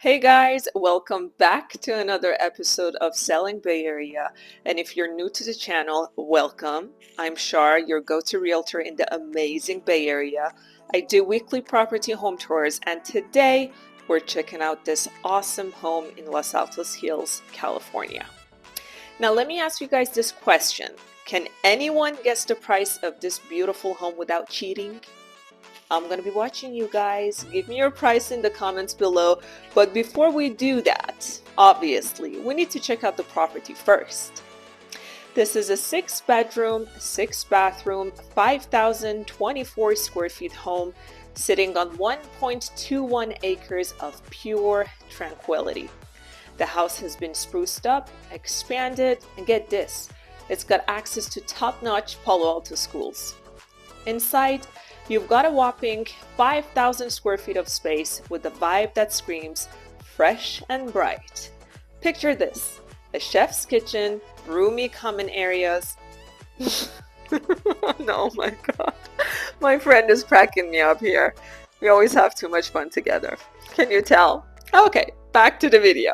Hey guys, welcome back to another episode of Selling Bay Area. And if you're new to the channel, welcome. I'm Shar, your go-to realtor in the amazing Bay Area. I do weekly property home tours, and today we're checking out this awesome home in Los Altos Hills, California. Now let me ask you guys this question. Can anyone guess the price of this beautiful home without cheating? I'm going to be watching you guys. Give me your price in the comments below. But before we do that, obviously, we need to check out the property first. This is a 6-bedroom, 6-bathroom, 5,024 square feet home sitting on 1.21 acres of pure tranquility. The house has been spruced up, expanded, and get this, it's got access to top-notch Palo Alto schools. Inside, you've got a whopping 5,000 square feet of space with a vibe that screams fresh and bright. Picture this, a chef's kitchen, roomy common areas. No, my God. My friend is cracking me up here. We always have too much fun together. Can you tell? Okay, back to the video.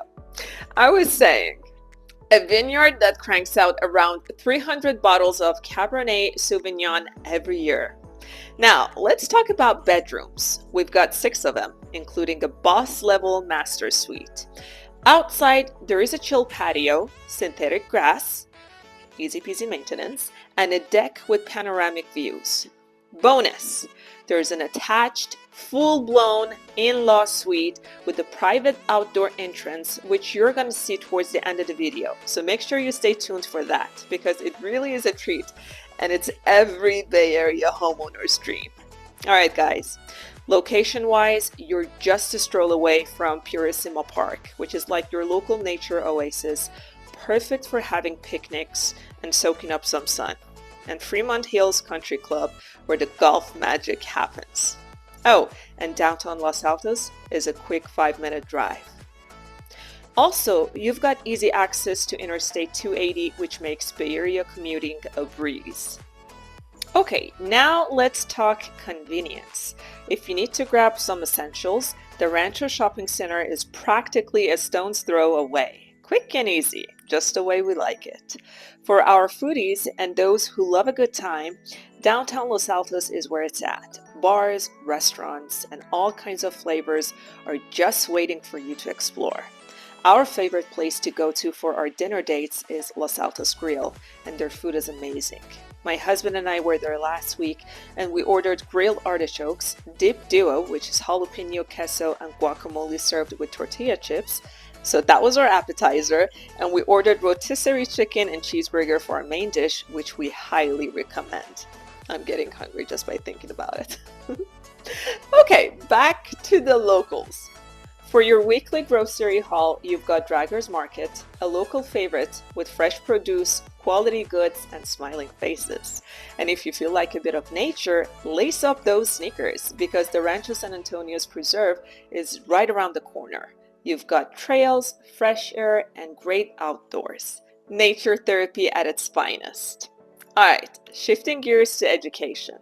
I was saying, a vineyard that cranks out around 300 bottles of Cabernet Sauvignon every year. Now, let's talk about bedrooms. We've got 6 of them, including a boss-level master suite. Outside, there is a chill patio, synthetic grass, easy peasy maintenance, and a deck with panoramic views. Bonus, there's an attached, full-blown in-law suite with a private outdoor entrance, which you're going to see towards the end of the video. So make sure you stay tuned for that, because it really is a treat. And it's every Bay Area homeowner's dream. All right, guys. Location-wise, you're just a stroll away from Purisima Park, which is like your local nature oasis, perfect for having picnics and soaking up some sun. And Fremont Hills Country Club, where the golf magic happens. Oh, and downtown Los Altos is a quick 5-minute drive. Also, you've got easy access to Interstate 280, which makes Bay Area commuting a breeze. Okay, now let's talk convenience. If you need to grab some essentials, the Rancho Shopping Center is practically a stone's throw away. Quick and easy, just the way we like it. For our foodies and those who love a good time, downtown Los Altos is where it's at. Bars, restaurants, and all kinds of flavors are just waiting for you to explore. Our favorite place to go to for our dinner dates is Los Altos Grill, and their food is amazing. My husband and I were there last week, and we ordered grilled artichokes, dip duo, which is jalapeno queso and guacamole served with tortilla chips. So that was our appetizer, and we ordered rotisserie chicken and cheeseburger for our main dish, which we highly recommend. I'm getting hungry just by thinking about it. Okay, back to the locals. For your weekly grocery haul, you've got Draggers Market, a local favorite with fresh produce, quality goods, and smiling faces. And if you feel like a bit of nature, lace up those sneakers because the Rancho San Antonio's Preserve is right around the corner. You've got trails, fresh air, and great outdoors. Nature therapy at its finest. Alright, shifting gears to education.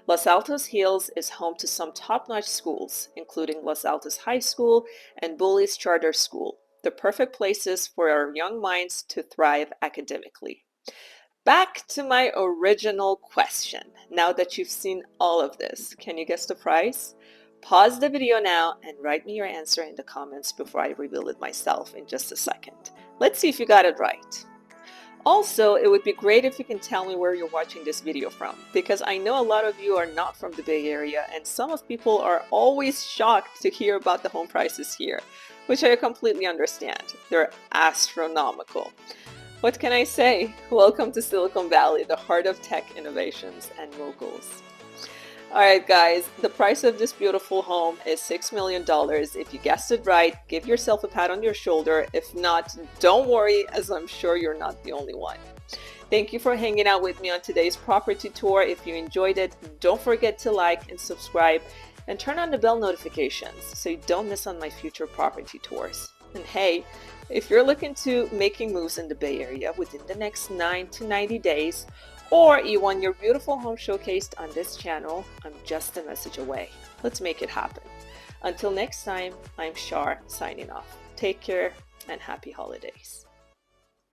Los Altos Hills is home to some top-notch schools, including Los Altos High School and Bullis Charter School, the perfect places for our young minds to thrive academically. Back to my original question. Now that you've seen all of this, can you guess the price? Pause the video now and write me your answer in the comments before I reveal it myself in just a second. Let's see if you got it right. Also, it would be great if you can tell me where you're watching this video from, because I know a lot of you are not from the Bay Area, and some of people are always shocked to hear about the home prices here, which I completely understand. They're astronomical. What can I say? Welcome to Silicon Valley, the heart of tech innovations and moguls. Alright guys, the price of this beautiful home is $6 million. If you guessed it right, give yourself a pat on your shoulder. If not, don't worry, as I'm sure you're not the only one. Thank you for hanging out with me on today's property tour. If you enjoyed it, don't forget to like and subscribe and turn on the bell notifications so you don't miss on my future property tours. And hey, if you're looking to making moves in the Bay Area within the next 9 to 90 days, or you want your beautiful home showcased on this channel, I'm just a message away. Let's make it happen. Until next time, I'm Shar signing off. Take care and happy holidays.